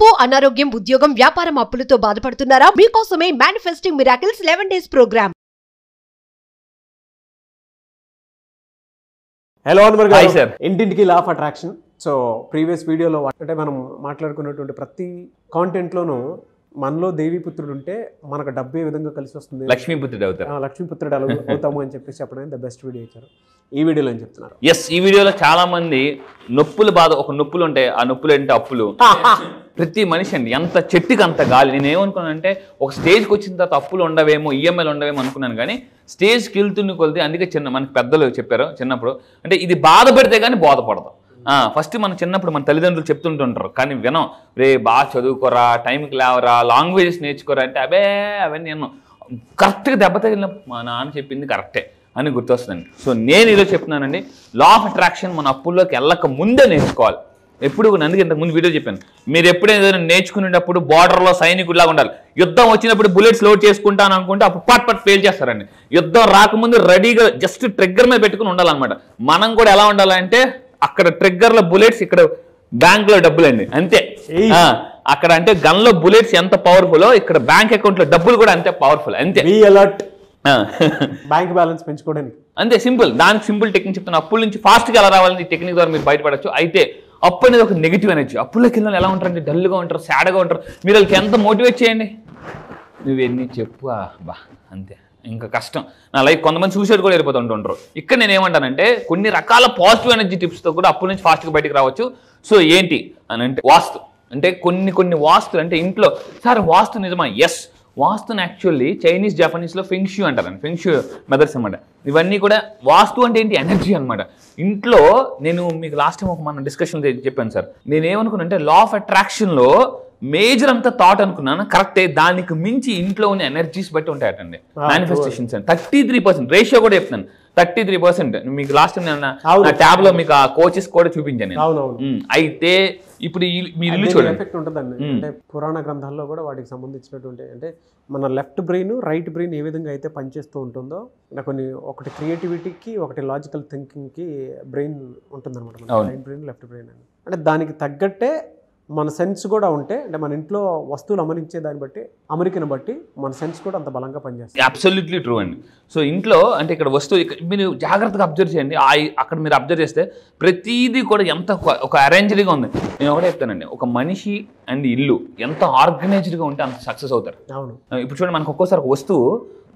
అప్పు, అనారోగ్యం, ఉద్యోగం, వ్యాపారం అప్పులతో బాధపడుతున్నారా? మీకోసమే manifesting miracles 11 days programme. Hello Anwar garu, sir. ఇంటింటికి law of attraction. So previous వీడియోలో అంటే మనం మాట్లాడుకున్నటువంటి ప్రతి కాంటెంట్లోనూ మనలో దేవీపుత్రుడు ఉంటే మనకు డబ్బు ఏ విధంగా కలిసి వస్తుంది, లక్ష్మీపుత్రుడు అవుతారు. లక్ష్మీపుత్రుడు అవుతాము అని చెప్పేసి చెప్పడం ద బెస్ట్ వీడియో ఇచ్చారు. ఈ వీడియోలో ఏం చెప్తున్నారు? ఈ వీడియోలో చాలా మంది నొప్పులు బాధ, ఒక నొప్పులు ఉంటాయి, ఆ నొప్పులు అంటే అప్పులు. ప్రతి మనిషి అండి, ఎంత చెట్టుకి అంత గాలి. నేను ఏమనుకున్నానంటే ఒక స్టేజ్కి వచ్చిన తర్వాత అప్పులు ఉండవేమో, ఈఎంఐలు ఉండవేమో అనుకున్నాను. కానీ స్టేజ్కి వెళ్తున్న కొలితే, అందుకే మనకి పెద్దలు చెప్పారు చిన్నప్పుడు, అంటే ఇది బాధపడితే కానీ బోధపడదు. ఫస్ట్ మన చిన్నప్పుడు మన తల్లిదండ్రులు చెప్తుంటుంటారు, కానీ వినం. రే బాగా చదువుకోరా, టైంకి లేవరా, లాంగ్వేజెస్ నేర్చుకోరా అంటే అవన్నీ నేను కరెక్ట్గా దెబ్బ తగిలిన మా నాన్న చెప్పింది కరెక్టే అని గుర్తొస్తుందండి. సో నేను ఈరోజు చెప్తున్నానండి, లా ఆఫ్ అట్రాక్షన్ మన అప్పుల్లోకి వెళ్ళక ముందే నేర్చుకోవాలి. ఎప్పుడు అందుకే ఇంతకుముందు వీడియో చెప్పాను, మీరు ఎప్పుడైనా ఏదైనా నేర్చుకునేటప్పుడు బార్డర్లో సైనికుడిలాగా ఉండాలి. యుద్ధం వచ్చినప్పుడు బుల్లెట్స్ లోడ్ చేసుకుంటాను అనుకుంటే అప్పుడు పట్ ఫెయిల్ చేస్తారండి. యుద్ధం రాకముందు రెడీగా జస్ట్ ట్రిగ్గర్ మీద పెట్టుకుని ఉండాలన్నమాట. మనం కూడా ఎలా ఉండాలంటే, అక్కడ ట్రిగ్గర్లో బుల్లెట్స్, ఇక్కడ బ్యాంక్లో డబ్బులండి, అంతే. అక్కడ అంటే గన్లో బుల్లెట్స్ ఎంత పవర్ఫుల్, ఇక్కడ బ్యాంక్ అకౌంట్లో డబ్బులు కూడా అంతే పవర్ఫుల్, అంతే. బ్యాంక్ బ్యాలెన్స్ పెంచుకోవడానికి అంతే సింపుల్. దానికి సింపుల్ టెక్నిక్ చెప్తాను. అప్పుల నుంచి ఫాస్ట్గా ఎలా రావాలని టెక్నిక్ ద్వారా మీరు బయటపడచ్చు. అయితే అప్పు అనేది ఒక నెగిటివ్ ఎనర్జీ. అప్పుల్లోకి వెళ్ళిన ఎలా ఉంటారంటే డల్గా ఉంటారు, సాడ్గా ఉంటారు. మీరు వాళ్ళకి ఎంత మోటివేట్ చేయండి, నువ్వెన్ని చెప్పు బా అంతే, ఇంకా కష్టం నా లైఫ్. కొంతమంది సూసైడ్ కూడా వెళ్ళిపోతుంటారు. ఇక్కడ నేను ఏమంటానంటే, కొన్ని రకాల పాజిటివ్ ఎనర్జీ టిప్స్తో కూడా అప్పుల నుంచి ఫాస్ట్గా బయటకు రావచ్చు. సో ఏంటి అని అంటే, వాస్తు అంటే కొన్ని వాస్తులు అంటే ఇంట్లో, సార్ వాస్తు నిజమా? ఎస్, వాస్తుని యాక్చువల్లీ చైనీస్ జపనీస్లో ఫెంగ్షూ అంటారండి. ఫెంగ్షూ మెథడ్స్ అనమాట. ఇవన్నీ కూడా వాస్తు అంటే ఏంటి, ఎనర్జీ అనమాట. ఇంట్లో నేను మీకు లాస్ట్ టైం మన డిస్కషన్ చెప్పాను సార్. నేనేమనుకున్నానంటే, లా ఆఫ్ అట్రాక్షన్లో మేజర్ అంతా థాట్ అనుకున్నాను, కరెక్టే. దానికి మించి ఇంట్లో ఉన్న ఎనర్జీస్ బట్టి ఉంటాయటండి మేనిఫెస్టేషన్స్ అని. 33% రేషియో కూడా చెప్తాను. 33% మీకు లాస్ట్ టైం నా ట్యాబ్ లో మీకు ఆ కోచెస్ కూడా చూపించాను. అయితే ఇప్పుడు మీరు ఇల్లు చూడండి, ఎఫెక్ట్ ఉంటుందండి. అంటే పురాణ గ్రంథాల్లో కూడా వాటికి సంబంధించినటువంటి, అంటే మన లెఫ్ట్ బ్రెయిన్ రైట్ బ్రెయిన్ ఏ విధంగా అయితే పనిచేస్తూ ఉంటుందో, ఒకటి క్రియేటివిటీకి, ఒకటి లాజికల్ థింకింగ్కి బ్రెయిన్ ఉంటుందన్నమాట. రైట్ బ్రెయిన్, లెఫ్ట్ బ్రెయిన్ అని. అంటే దానికి తగ్గట్టే మన సెన్స్ కూడా ఉంటే, అంటే మన ఇంట్లో వస్తువులు అమరించే దాన్ని బట్టి, అమెరికను బట్టి మన సెన్స్ కూడా అంత బలంగా పనిచేస్తుంది. అబ్సల్యూట్లీ ట్రూ అండి. సో ఇంట్లో అంటే ఇక్కడ వస్తువు మీరు జాగ్రత్తగా అబ్జర్వ్ చేయండి. అక్కడ మీరు అబ్జర్వ్ చేస్తే ప్రతిదీ కూడా ఎంత ఒక అరేంజ్డ్గా ఉంది. నేను ఒకటే చెప్తానండి, ఒక మనిషి అండ్ ఇల్లు ఎంత ఆర్గనైజ్డ్గా ఉంటే అంత సక్సెస్ అవుతారు. అవును. ఇప్పుడు చూడండి, మనకు ఒక్కోసారి ఒక వస్తువు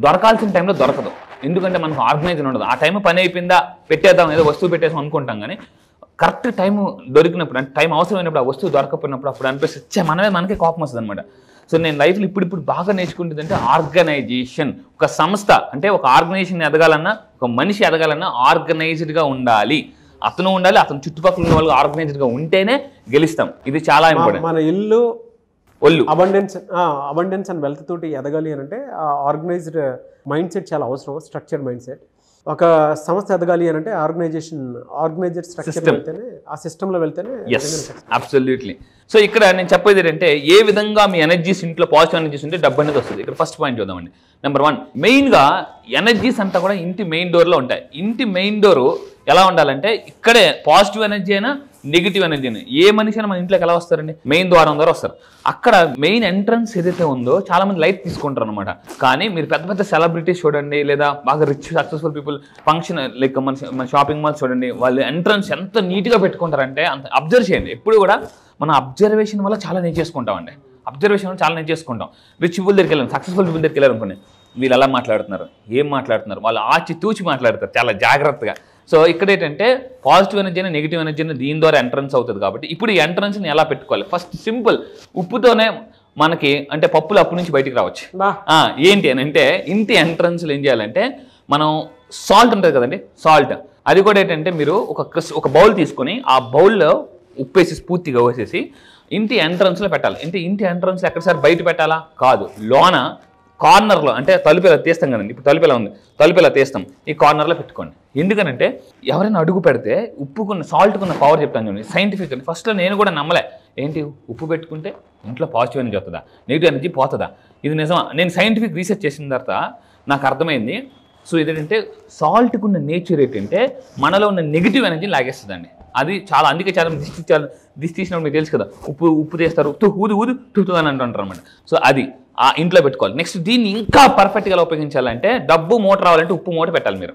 దొరకాల్సిన టైంలో దొరకదు, ఎందుకంటే మనకు ఆర్గనైజ్ ఉండదు. ఆ టైం పని అయిపోయిందా, పెట్టేద్దాం, ఏదో వస్తువు పెట్టేసాం అనుకుంటాం. కానీ కరెక్ట్ టైం దొరికినప్పుడు, అంటే టైం అవసరమైనప్పుడు, ఆ వస్తువు దొరకపోయినప్పుడు అప్పుడు అనిపిస్తే మనకే కోపం వస్తుంది అనమాట. సో నేను లైఫ్లో ఇప్పుడు బాగా నేర్చుకుంటుంది అంటే ఆర్గనైజేషన్. ఒక సంస్థ అంటే ఒక ఆర్గనైజేషన్ ఎదగాలన్నా, ఒక మనిషి ఎదగాలన్నా ఆర్గనైజ్డ్గా ఉండాలి. అతను ఉండాలి, అతను చుట్టుపక్కల ఉన్న వాళ్ళు ఆర్గనైజ్డ్గా ఉంటేనే గెలుస్తాం. ఇది చాలా ఇంపార్టెంట్. మన ఇల్లు అబండెన్స్ అండ్ వెల్త్ తోటి ఎదగాలి అని అంటే ఆర్గనైజ్డ్ మైండ్ సెట్ చాలా అవసరం. Structured mind set. ఒక సంస్థ ఎదగాలి అని అంటే ఆర్గనైజ్డ్ స్ట్రక్చర్ వెళ్తేనే, ఆ సిస్టంలో వెళ్తేనే. అబ్సల్యూట్లీ. సో ఇక్కడ నేను చెప్పేది ఏంటంటే, ఏ విధంగా మీ ఎనర్జీస్ ఇంట్లో పాజిటివ్ ఎనర్జీస్ ఉంటే డబ్బు అనేది వస్తుంది. ఇక్కడ ఫస్ట్ పాయింట్ చూద్దామండి. నెంబర్ 1, మెయిన్గా ఎనర్జీస్ అంతా కూడా ఇంటి మెయిన్ డోర్లో ఉంటాయి. ఇంటి మెయిన్ డోరు ఎలా ఉండాలంటే, ఇక్కడే పాజిటివ్ ఎనర్జీ అయినా నెగిటివ్ ఎనర్జీ అయినా, ఏ మనిషి అయినా మన ఇంట్లోకి ఎలా వస్తారండి, మెయిన్ ద్వారం ద్వారా వస్తారు. అక్కడ మెయిన్ ఎంట్రన్స్ ఏదైతే ఉందో చాలా మంది లైట్ తీసుకుంటారు అనమాట. కానీ మీరు పెద్ద సెలబ్రిటీస్ చూడండి, లేదా బాగా rich successful people function like మన షాపింగ్ మాల్స్ చూడండి, వాళ్ళు ఎంట్రన్స్ ఎంత నీట్గా పెట్టుకుంటారంటే, అంత అబ్జర్వ్ చేయండి. ఎప్పుడు కూడా మన అబ్జర్వేషన్ వల్ల చాలా నేర్చేసుకుంటామండి. అబ్జర్వేషన్ వల్ల చాలా నేర్చేసుకుంటాం. రిచ్ పీపుల్ దగ్గరికి వెళ్ళాను, సక్సెస్ఫుల్ పీపుల్ దగ్గరికి వెళ్ళారు అనుకోండి, వీళ్ళు ఎలా మాట్లాడుతున్నారు, ఏం మాట్లాడుతున్నారు, వాళ్ళు ఆచి తూచి మాట్లాడతారు చాలా జాగ్రత్తగా. సో ఇక్కడ ఏంటంటే పాజిటివ్ ఎనర్జీ అయినా నెగిటివ్ ఎనర్జీ అయినా దీని ద్వారా ఎంట్రన్స్ అవుతుంది. కాబట్టి ఇప్పుడు ఈ ఎంట్రన్స్ని ఎలా పెట్టుకోవాలి? ఫస్ట్ సింపుల్, ఉప్పుతోనే మనకి అంటే పప్పులు అప్పు నుంచి బయటికి రావచ్చు. ఏంటి అని అంటే, ఇంటి ఎంట్రన్స్లో ఏం చేయాలంటే, మనం సాల్ట్ ఉంటుంది కదండి, సాల్ట్, అది కూడా ఏంటంటే మీరు ఒక బౌల్ తీసుకొని ఆ బౌల్లో ఉప్పు వేసి పూర్తిగా వేసేసి ఇంటి ఎంట్రన్స్లో పెట్టాలి. ఇంటి ఎంట్రన్స్లో ఎక్కడ సార్ బయట పెట్టాలా? కాదు, లోన కార్నర్లో, అంటే తలుపు ఇలా తీస్తాం కదండి, ఇప్పుడు తలుపు ఇలా ఉంది, తలుపు ఇలా తీస్తాం, ఈ కార్నర్లో పెట్టుకోండి. ఎందుకనంటే ఎవరైనా అడుగు పెడితే ఉప్పుకున్న సాల్ట్కున్న పవర్ చెప్తాను చూడండి, సైంటిఫిక్. ఫస్ట్లో నేను కూడా నమ్మలే, ఏంటి ఉప్పు పెట్టుకుంటే ఇంట్లో పాజిటివ్ ఎనర్జీ వస్తుందా, నెగిటివ్ ఎనర్జీ పోతుందా, ఇది నిజమా? నేను సైంటిఫిక్ రీసెర్చ్ చేసిన తర్వాత నాకు అర్థమైంది. సో ఇదేంటంటే సాల్ట్కున్న నేచర్ ఏంటంటే మనలో ఉన్న నెగిటివ్ ఎనర్జీని లాగేస్తుందండి. అది చాలా, అందుకే చాలా దిష్టి తీసినప్పుడు మీకు తెలుసు కదా, ఉప్పు తీస్తారు, ఊదు ఊదు తుతు అని అంటుంటారు అనమాట. సో అది ఆ ఇంట్లో పెట్టుకోవాలి. నెక్స్ట్ దీన్ని ఇంకా పర్ఫెక్ట్గా ఉపయోగించాలంటే డబ్బు మూట రావాలంటే ఉప్పు మూట పెట్టాలి మీరు.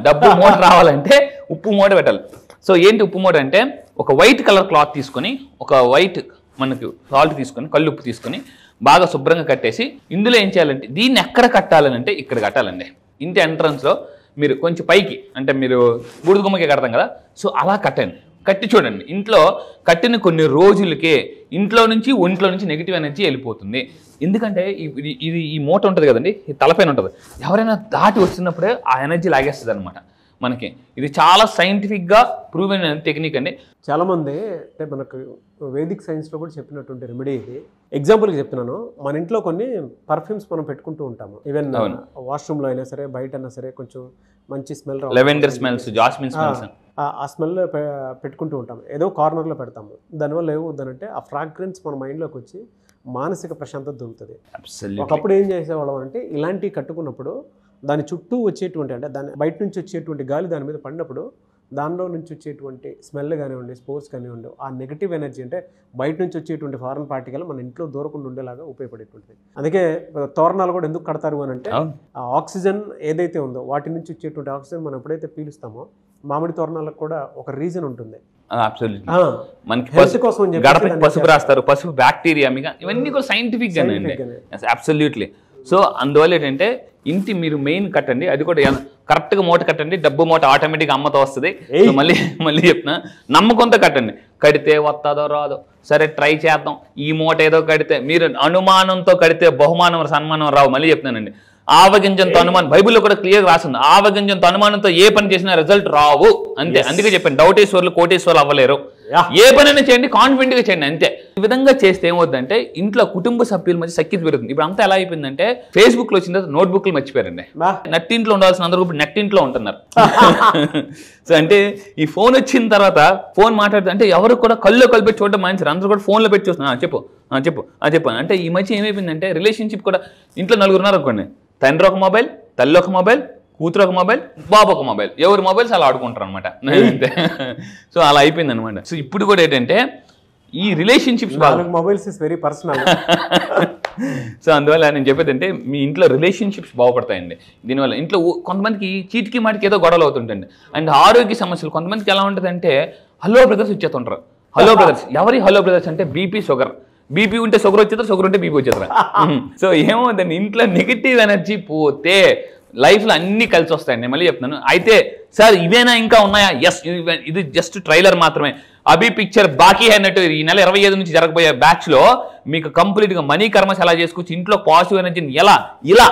డబ్బు మూట రావాలంటే ఉప్పు మూట పెట్టాలి. సో ఏంటి ఉప్పు మూట అంటే, ఒక వైట్ కలర్ క్లాత్ తీసుకొని, ఒక వైట్ మనకు సాల్ట్ తీసుకొని, కళ్ళు ఉప్పు తీసుకొని బాగా శుభ్రంగా కట్టేసి, ఇందులో ఏం చేయాలంటే దీన్ని ఎక్కడ కట్టాలనంటే ఇక్కడ కట్టాలండి. ఇంటి ఎంట్రన్స్లో మీరు కొంచెం పైకి, అంటే మీరు బూడిద గుమ్మకి కడతాం కదా, సో అలా కట్టండి. కట్టి చూడండి. ఇంట్లో కట్టిన కొన్ని రోజులకే ఇంట్లో నుంచి ఒంట్లో నుంచి నెగిటివ్ ఎనర్జీ వెళ్ళిపోతుంది. ఎందుకంటే ఇది ఈ మూట ఉంటుంది కదండి, ఈ తలపైన ఉంటుంది, ఎవరైనా దాటి వస్తున్నప్పుడే ఆ ఎనర్జీ లాగేస్తుంది అనమాట మనకి. ఇది చాలా సైంటిఫిక్గా ప్రూవ్ అయిన టెక్నిక్ అండి. చాలామంది అంటే మనకు వేదిక్ సైన్స్లో కూడా చెప్పినటువంటి రెమెడీ ఇది. ఎగ్జాంపుల్కి చెప్తున్నాను, మన ఇంట్లో కొన్ని పర్ఫ్యూమ్స్ మనం పెట్టుకుంటూ ఉంటాము. ఈవెన్ వాష్రూమ్లో అయినా సరే, బయట అయినా సరే, కొంచెం మంచి smell, lavender smells, jasmine smells, ఆ స్మెల్ పెట్టుకుంటూ ఉంటాము. ఏదో కార్నర్లో పెడతాము. దానివల్ల ఏమవుతుందంటే ఆ ఫ్రాగ్రెన్స్ మన మైండ్లోకి వచ్చి మానసిక ప్రశాంతత దొరుకుతుంది. ఒకప్పుడు ఏం చేసేవాళ్ళం అంటే, ఇలాంటివి కట్టుకున్నప్పుడు దాని చుట్టూ వచ్చేటువంటి, అంటే దాని బయట నుంచి వచ్చేటువంటి గాలి దాని మీద పడినప్పుడు దానిలో నుంచి వచ్చేటువంటి స్మెల్ కానివ్వండి, స్పోర్స్ కానివ్వండి, ఆ నెగిటివ్ ఎనర్జీ అంటే బయట నుంచి వచ్చేటువంటి ఫారెన్ పార్టికల్ మన ఇంట్లో దూరకుండా ఉండేలాగా ఉపయోగపడేటువంటిది. అందుకే తోరణాలు కూడా ఎందుకు కడతారు అని అంటే, ఆ ఆక్సిజన్ ఏదైతే ఉందో వాటి నుంచి వచ్చేటువంటి ఆక్సిజన్ మనం ఎప్పుడైతే పీలుస్తామో, మామిడి తోరణాలకు కూడా ఒక రీజన్ ఉంటుంది. మనకి గడపకి పసుపు రాస్తారు, పసుపు బ్యాక్టీరియా, ఇవన్నీ కూడా సైంటిఫిక్ గానే. అబ్సల్యూట్లీ. సో అందువల్ల ఏంటంటే ఇంటి మీరు మెయిన్ కట్టండి, అది కూడా కరెక్ట్గా మూట కట్టండి. డబ్బు మూట ఆటోమేటిక్గా అమ్మతో వస్తుంది. సో మళ్ళీ చెప్తున్నా, నమ్మకంతో కట్టండి. కడితే వస్తుందో రాదో, సరే ట్రై చేద్దాం, ఈ మూట ఏదో కడితే, మీరు అనుమానంతో కడితే బహుమానం సన్మానం రావు. మళ్ళీ చెప్తున్నానండి, ఆవగింజంతో అనుమానం, బైబిల్లో కూడా క్లియర్గా రాస్తుంది, ఆవగింజంతో అనుమానంతో ఏ పని చేసినా రిజల్ట్ రావు అంతే. అందుకే చెప్పాను, డౌటేశ్వర్లు కోటేశ్వర్లు అవ్వలేరు. ఏ పనైనా చేయండి, కాన్ఫిడెంట్గా చేయండి అంతే. ఈ విధంగా చేస్తే ఏమవుతుందంటే ఇంట్లో కుటుంబ సభ్యుల మధ్య సఖ్యత పెరుగుతుంది. ఇప్పుడు అంతా ఎలా అయిపోయిందంటే, ఫేస్బుక్ లో వచ్చిన తర్వాత నోట్బుక్లు మర్చిపోయారండి. నట్టింట్లో ఉండాల్సిన అందరూ ఇప్పుడు నెట్టింట్లో ఉంటున్నారు. సో అంటే ఈ ఫోన్ వచ్చిన తర్వాత ఫోన్ మాట్లాడుతూ అంటే ఎవరు కూడా కళ్ళు పెట్టి చూడడం మంచిది, అందరూ కూడా ఫోన్లో పెట్టి చూస్తున్నారు. చెప్పు అంటే ఈ మధ్య ఏమైపోయిందంటే, రిలేషన్షిప్ కూడా ఇంట్లో నలుగురు ఉన్నారు అనుకోండి, తండ్రి ఒక మొబైల్, తల్లి ఒక మొబైల్, కూతురు ఒక మొబైల్, బాబు ఒక మొబైల్, ఎవరి మొబైల్స్ అలా ఆడుకుంటారు అనమాట. సో అలా అయిపోయింది అనమాట. సో ఇప్పుడు కూడా ఏంటంటే ఈ relationships, mobiles is very personal. So అందువల్ల నేను చెప్పేది అంటే, మీ ఇంట్లో రిలేషన్షిప్స్ బాగుపడతాయండి దీనివల్ల. ఇంట్లో కొంతమందికి చీటికి మాటికి ఏదో గొడవలు అవుతుంటండి. అండ్ ఆరోగ్య సమస్యలు కొంతమందికి ఎలా ఉంటుందంటే, హలో బ్రదర్స్ వచ్చేస్తుంటారు. హలో బ్రదర్స్ ఎవరి హలో బ్రదర్స్ అంటే బీపీ, షుగర్. బీపీ ఉంటే షుగర్ వచ్చేస్తారు, షుగర్ ఉంటే బీపీ వచ్చేస్తారు. సో ఏమవుతుంది, ఇంట్లో నెగిటివ్ ఎనర్జీ పోతే లైఫ్లో అన్నీ కలిసి వస్తాయండి. నేను మళ్ళీ చెప్తున్నాను. అయితే సార్ ఇవేనా ఇంకా ఉన్నాయా? ఎస్, ఇది జస్ట్ ట్రైలర్ మాత్రమే. అభి పిక్చర్ బాకీ అన్నట్టు ఈ నెల 25 నుంచి జరగబోయే బ్యాచ్లో మీకు కంప్లీట్గా మనీ కర్మస్ ఎలా చేసుకోవచ్చు, ఇంట్లో పాజిటివ్ ఎనర్జీని ఇలా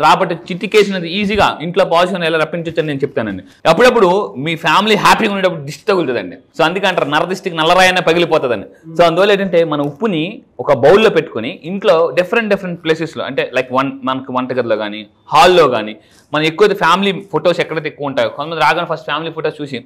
రాబట్టి చిట్టికేసినది ఈజీగా ఇంట్లో పాజిటివ్ ఎలా రప్పించవచ్చు అని నేను చెప్తానండి. అప్పుడప్పుడు మీ ఫ్యామిలీ హ్యాపీగా ఉండేటప్పుడు దిష్టి తగులుతుందండి. సో అందుకే అంటారు, నరదిష్టికి నల్లరాయనే పగిలిపోతుందండి. సో అందువల్ల ఏంటంటే, మన ఉప్పుని ఒక బౌల్లో పెట్టుకుని ఇంట్లో డిఫరెంట్ ప్లేసెస్లో, అంటే లైక్ మనకు వంటగదిలో కానీ, హాల్లో కానీ, మనం ఎక్కువ ఫ్యామిలీ ఫొటోస్ ఎక్కడైతే ఎక్కువ ఉంటాయో, కొంతమంది రాగానే ఫస్ట్ ఫ్యామిలీ ఫొటోస్ చూసి,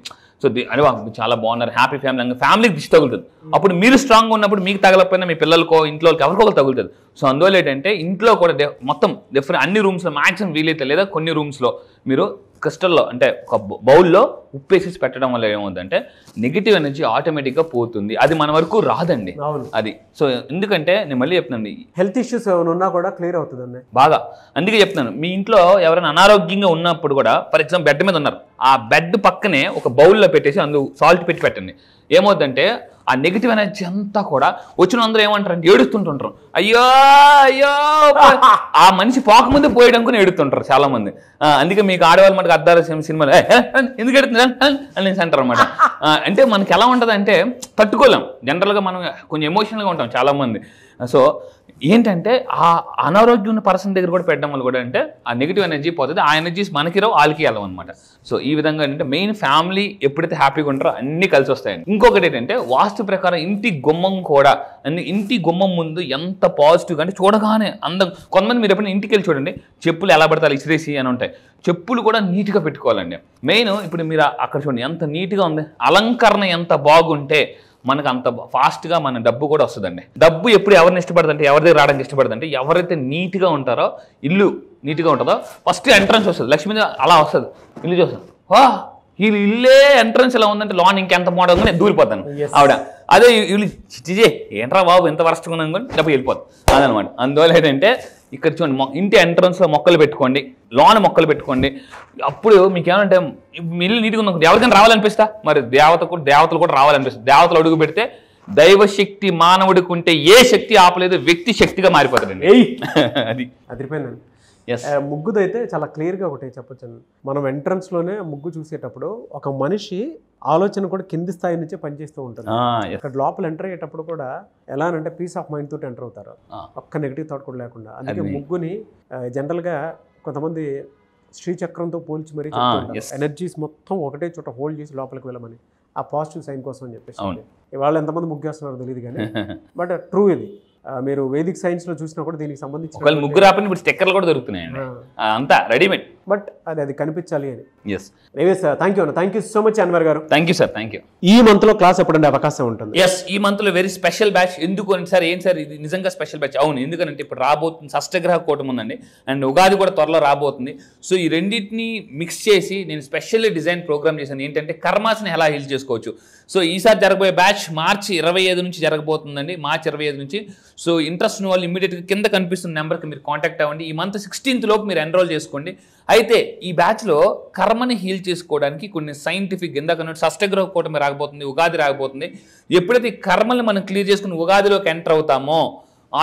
సో అరే చాలా బాగున్నారు, హ్యాపీ ఫ్యామిలీ, ఫ్యామిలీకి దిష్టి తగులుతుంది. అప్పుడు మీరు స్ట్రాంగ్గా ఉన్నప్పుడు మీకు తగలకపోయినా మీ పిల్లలకో ఇంట్లో ఎవరికొకరు తగులుతుంది. సో అందువల్ల ఏంటంటే ఇంట్లో కూడా మొత్తం డిఫరెంట్ అన్ని రూమ్స్లో మ్యాక్సిమం వీలైతే, లేదా కొన్ని రూమ్స్లో మీరు క్రిస్టల్లో, అంటే ఒక బౌల్లో ఉప్పేసి పెట్టడం వల్ల ఏమవుతుందంటే నెగిటివ్ ఎనర్జీ ఆటోమేటిక్గా పోతుంది. అది మన వరకు రాదండి అది. సో ఎందుకంటే నేను మళ్ళీ చెప్తున్నాను, హెల్త్ ఇష్యూస్ ఏమైనా ఉన్నా కూడా క్లియర్ అవుతుందండి బాగా. అందుకే చెప్తున్నాను, మీ ఇంట్లో ఎవరైనా అనారోగ్యంగా ఉన్నప్పుడు కూడా, ఫర్ ఎగ్జాంపుల్ బెడ్ మీద ఉన్నారు, ఆ బెడ్ పక్కనే ఒక బౌల్లో పెట్టేసి అందులో సాల్ట్ పెట్టి పెట్టండి. ఏమవుతుందంటే ఆ నెగిటివ్ ఎనర్జీ అంతా కూడా వచ్చిన అందరూ ఏమంటారంటే ఏడుస్తుంటుంటారు, అయ్యో ఆ మనిషి పోకముందే పోయడానికి ఏడుతుంటారు చాలా మంది. అందుకే మీకు ఆడవాళ్ళు మనకు అద్దాల సినిమాలు ఎందుకు ఎడుతున్నారు అనేసి అంటారు అనమాట. అంటే మనకి ఎలా ఉంటుంది అంటే తట్టుకోలేం, జనరల్గా మనం కొంచెం ఎమోషనల్గా ఉంటాం చాలా మంది. సో ఏంటంటే ఆ అనారోగ్యం ఉన్న పర్సన్ దగ్గర కూడా పెట్టడం వల్ల కూడా అంటే ఆ నెగిటివ్ ఎనర్జీ పోతుంది, ఆ ఎనర్జీస్ మనకి రావు, వాళ్ళకి వెళ్ళవు అనమాట. సో ఈ విధంగా ఏంటంటే మెయిన్ ఫ్యామిలీ ఎప్పుడైతే హ్యాపీగా ఉంటారో అన్నీ కలిసి వస్తాయండి. ఇంకొకటి ఏంటంటే వాస్తు ప్రకారం ఇంటి గుమ్మం కూడా, ఇంటి గుమ్మం ముందు ఎంత పాజిటివ్గా అంటే చూడగానే అందం. కొంతమంది మీరు ఎప్పుడైనా ఇంటికి వెళ్ళి చూడండి, చెప్పులు ఎలా పడతారు ఇసిరేసి అని ఉంటాయి, చెప్పులు కూడా నీట్గా పెట్టుకోవాలండి. మెయిన్ ఇప్పుడు మీరు అక్కడ చూడండి ఎంత నీట్గా ఉంది, అలంకరణ ఎంత బాగుంటే మనకు అంత ఫాస్ట్గా మన డబ్బు కూడా వస్తుందండి. డబ్బు ఎప్పుడు ఎవరిని ఇష్టపడుతుంటే, ఎవరి దగ్గర రావడానికి ఇష్టపడుతుంటే, ఎవరైతే నీట్గా ఉంటారో, ఇల్లు నీట్గా ఉంటుందో ఫస్ట్ ఎంట్రన్స్ వస్తుంది, లక్ష్మీ అలా వస్తుంది, ఇల్లు చూస్తుంది, వా వీళ్ళు ఇల్లే ఎంట్రన్స్ ఎలా ఉందంటే లోన్ ఇంకెంత మోడల్ ఉందో నేను దూరిపోతాను ఆవిడ. అదే వీళ్ళు చిజే ఏంట్రా బాబు ఎంత వరస్ట్గా ఉన్నాను కానీ డబ్బు వెళ్ళిపోతాను అదనమాట. అందువల్ల ఏంటంటే ఇక్కడ చూడండి, ఇంటి ఎంట్రన్స్లో మొక్కలు పెట్టుకోండి, లోన్ మొక్కలు పెట్టుకోండి. అప్పుడు మీకు ఏమంటే ఇల్లు నీట్గా ఉన్న ఎవరికైనా రావాలనిపిస్తా, మరి దేవతలు కూడా రావాలనిపిస్తుంది. దేవతలు అడుగు పెడితే దైవశక్తి మానవుడికి ఉంటే ఏ శక్తి ఆపలేదు, వ్యక్తి శక్తిగా మారిపోతాడండి. అది అదిరిపోయిందండి. ముగ్గుది అయితే చాలా క్లియర్గా ఒకటి చెప్పొచ్చు. మనం ఎంట్రన్స్లోనే ముగ్గు చూసేటప్పుడు ఒక మనిషి ఆలోచన కూడా కింది స్థాయి నుంచే పనిచేస్తూ ఉంటుంది. అక్కడ లోపల ఎంటర్ అయ్యేటప్పుడు కూడా ఎలా అంటే పీస్ ఆఫ్ మైండ్ తోటి ఎంటర్ అవుతారు, ఒక్క నెగిటివ్ థాట్ కూడా లేకుండా. అందుకే ముగ్గుని జనరల్గా కొంతమంది శ్రీచక్రంతో పోల్చి మరీ చెప్తుంటారు, ఎనర్జీస్ మొత్తం ఒకటే చోట హోల్డ్ చేసి లోపలికి వెళ్ళమని, ఆ పాజిటివ్ సైన్ కోసం అని చెప్పేసి. ఇవాళ ఎంతమంది ముగ్గేస్తున్నారో తెలియదు కానీ బట్ ట్రూ ఇది. మీరు వేదిక్ సైన్స్ లో చూసినా కూడా దీనికి సంబంధించి ముగ్గురు ఆపని ఇప్పుడు స్టిక్కర్లు కూడా దొరుకుతున్నాయండి, అంతా రెడీమేడ్. బట్ అది కనిపించాలి అని. Yes sir, thank you so much Anwar గారు. Thank you sir, thank you. ఈ మంత్ లో క్లాస్ ఎప్పుడంటే అవకాశం ఉంటుంది? ఎస్, ఈ మంత్ లో వెరీ స్పెషల్ బ్యాచ్. ఎందుకు అని సార్, ఏం సార్ ఇది నిజంగా స్పెషల్ బ్యాచ్? అవును, ఎందుకంటే ఇప్పుడు రాబోతుంది షష్టగ్రహ కూటమి ఉందండి, అండ్ ఉగాది కూడా త్వరలో రాబోతుంది. సో ఈ రెండింటిని మిక్స్ చేసి నేను స్పెషల్లీ డిజైన్ ప్రోగ్రామ్ చేశాను. ఏంటంటే కర్మాస్ని ఎలా హీల్ చేసుకోవచ్చు. సో ఈసారి జరగబోయే బ్యాచ్ మార్చి 25 నుంచి జరగబోతుందండి, మార్చి 25 నుంచి. సో ఇంట్రెస్ట్ ఉన్న వాళ్ళు ఇమీడియట్గా కింద కనిపిస్తున్న నెంబర్కి మీరు కాంటాక్ట్ అవ్వండి. ఈ మంత్ 16th లోపు మీరు ఎన్రోల్ చేసుకోండి. అయితే ఈ బ్యాచ్లో కర్మని హీల్ చేసుకోవడానికి కొన్ని సైంటిఫిక్, ఇందాక షష్టగ్రహ కూటమి రాకపోతుంది, ఉగాది రాకపోతుంది. ఎప్పుడైతే ఈ కర్మల్ని మనం క్లియర్ చేసుకుని ఉగాదిలోకి ఎంటర్ అవుతామో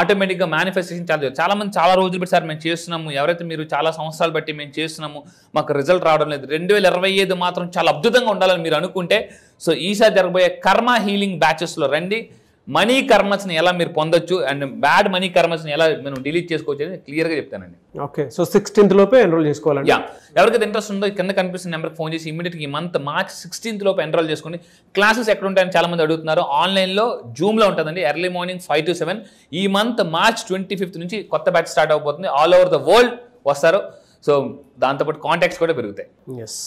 ఆటోమేటిక్గా మేనిఫెస్టేషన్ చాలా మంది చాలా రోజులు బట్టి సార్ మేము చేస్తున్నాము, ఎవరైతే మీరు చాలా సంవత్సరాలు బట్టి మేము చేస్తున్నాము, మాకు రిజల్ట్ రావడం లేదు, 2025 మాత్రం చాలా అద్భుతంగా ఉండాలని మీరు అనుకుంటే సో ఈసారి జరగబోయే కర్మ హీలింగ్ బ్యాచెస్లో రండి. మనీ కర్మస్ని ఎలా మీరు పొందొచ్చు అండ్ బ్యాడ్ మనీ కర్మస్ని ఎలా మనం డిలీట్ చేసుకోవచ్చు అని క్లియర్గా చెప్తానండి. ఓకే, సో 16th లోపే ఎన్రోల్ చేసుకోవాలండి. ఎవరికైతే ఇంట్రెస్ట్ ఉందో కింద కనిపిస్తున్న నెంబర్కి ఫోన్ చేసి ఇమీడియట్గా ఈ మంత్ మార్చ్ 16th లోపు ఎన్రోల్ చేసుకోండి. క్లాసెస్ ఎక్కడ ఉంటాయని చాలా మంది అడుగుతున్నారు. ఆన్లైన్లో జూమ్లో ఉంటుందండి, ఎర్లీ మార్నింగ్ 5 to 7. ఈ మంత్ మార్చ్ 25th నుంచి కొత్త బ్యాచ్ స్టార్ట్ అవబోతుంది. ఆల్ ఓవర్ ద వరల్డ్ వస్తారు. సో దాంతోపాటు కాంటాక్ట్స్ కూడా పెరుగుతాయి. ఎస్,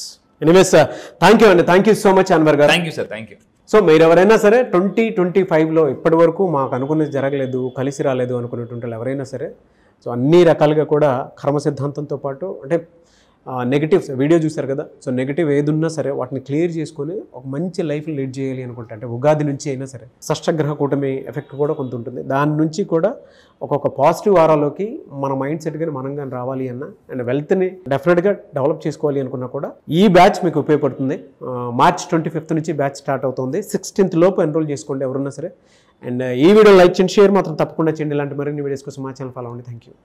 ఎనీవేస్ థ్యాంక్ యూ అండి, thank you so much Anwar గారు. Thank you sir, thank you. So మీరు ఎవరైనా సరే 2025లో ఇప్పటి వరకు మాకు అనుకున్నది జరగలేదు, కలిసి రాలేదు అనుకునేటువంటి ఎవరైనా సరే, సో అన్ని రకాలుగా కూడా కర్మ సిద్ధాంతంతో పాటు అంటే నెగిటివ్స్ వీడియో చూశారు కదా, సో నెగిటివ్ ఏది ఉన్నా సరే వాటిని క్లియర్ చేసుకొని ఒక మంచి లైఫ్ని లీడ్ చేయాలి అనుకుంటా. అంటే ఉగాది నుంచి అయినా సరే షష్టగ్రహ కూటమి ఎఫెక్ట్ కూడా కొంత ఉంటుంది. దాని నుంచి కూడా ఒక్కొక్క పాజిటివ్ వారాలోకి మన మైండ్ సెట్ కానీ మనం కానీ రావాలి అన్న అండ్ వెల్త్ని డెఫినెట్గా డెవలప్ చేసుకోవాలి అనుకున్నా కూడా ఈ బ్యాచ్ మీకు ఉపయోగపడుతుంది. మార్చ్ 25th నుంచి బ్యాచ్ స్టార్ట్ అవుతుంది. 16th లోపు ఎన్రోల్ చేసుకోండి ఎవరున్నా సరే. అండ్ ఈ వీడియో లైక్ చేయండి, షేర్ మాత్రం తప్పకుండా చేయండి. ఇలాంటి మరిన్ని వీడియోస్ కోసం మా ఛానల్ ఫాలో అవ్వండి. Thank you.